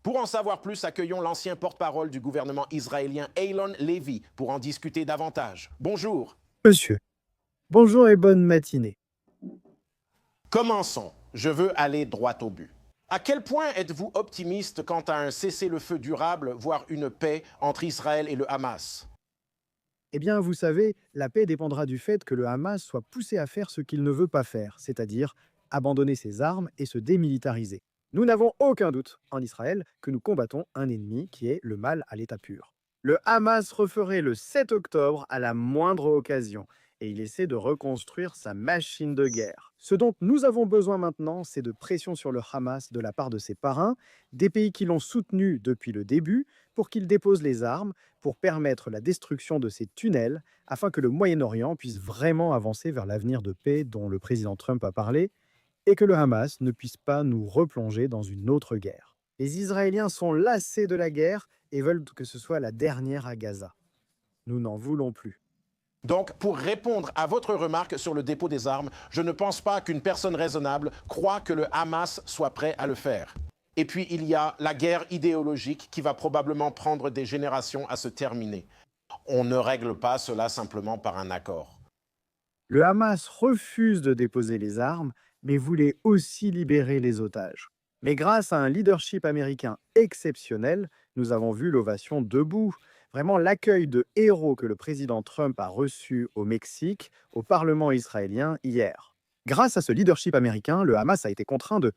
Pour en savoir plus, accueillons l'ancien porte-parole du gouvernement israélien, Eylon Levy, pour en discuter davantage. Bonjour. Monsieur, bonjour et bonne matinée. Commençons. Je veux aller droit au but. À quel point êtes-vous optimiste quant à un cessez-le-feu durable, voire une paix entre Israël et le Hamas? Eh bien, vous savez, la paix dépendra du fait que le Hamas soit poussé à faire ce qu'il ne veut pas faire, c'est-à-dire abandonner ses armes et se démilitariser. Nous n'avons aucun doute en Israël que nous combattons un ennemi qui est le mal à l'état pur. Le Hamas referait le 7 octobre à la moindre occasion et il essaie de reconstruire sa machine de guerre. Ce dont nous avons besoin maintenant, c'est de pression sur le Hamas de la part de ses parrains, des pays qui l'ont soutenu depuis le début, pour qu'il dépose les armes, pour permettre la destruction de ces tunnels, afin que le Moyen-Orient puisse vraiment avancer vers l'avenir de paix dont le président Trump a parlé, et que le Hamas ne puisse pas nous replonger dans une autre guerre. Les Israéliens sont lassés de la guerre et veulent que ce soit la dernière à Gaza. Nous n'en voulons plus. Donc, pour répondre à votre remarque sur le dépôt des armes, je ne pense pas qu'une personne raisonnable croit que le Hamas soit prêt à le faire. Et puis, il y a la guerre idéologique qui va probablement prendre des générations à se terminer. On ne règle pas cela simplement par un accord. Le Hamas refuse de déposer les armes, mais voulait aussi libérer les otages. Mais grâce à un leadership américain exceptionnel, nous avons vu l'ovation debout. Vraiment l'accueil de héros que le président Trump a reçu au Mexique, au Parlement israélien hier. Grâce à ce leadership américain, le Hamas a été contraint de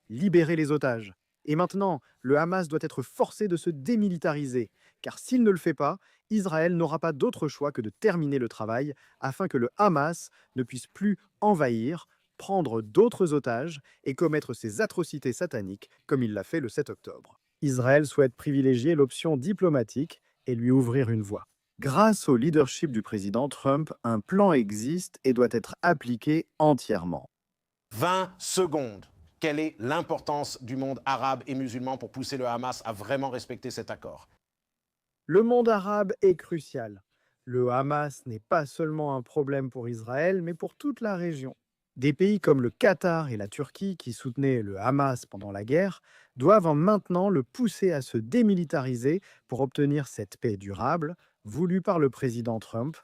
libérer les otages. Et maintenant, le Hamas doit être forcé de se démilitariser, car s'il ne le fait pas, Israël n'aura pas d'autre choix que de terminer le travail afin que le Hamas ne puisse plus envahir, prendre d'autres otages et commettre ces atrocités sataniques comme il l'a fait le 7 octobre. Israël souhaite privilégier l'option diplomatique et lui ouvrir une voie. Grâce au leadership du président Trump, un plan existe et doit être appliqué entièrement. 20 secondes. Quelle est l'importance du monde arabe et musulman pour pousser le Hamas à vraiment respecter cet accord? Le monde arabe est crucial. Le Hamas n'est pas seulement un problème pour Israël, mais pour toute la région. Des pays comme le Qatar et la Turquie, qui soutenaient le Hamas pendant la guerre, doivent maintenant le pousser à se démilitariser pour obtenir cette paix durable, voulue par le président Trump,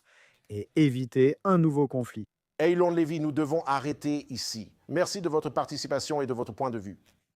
et éviter un nouveau conflit. Eylon Levy, nous devons arrêter ici. Merci de votre participation et de votre point de vue.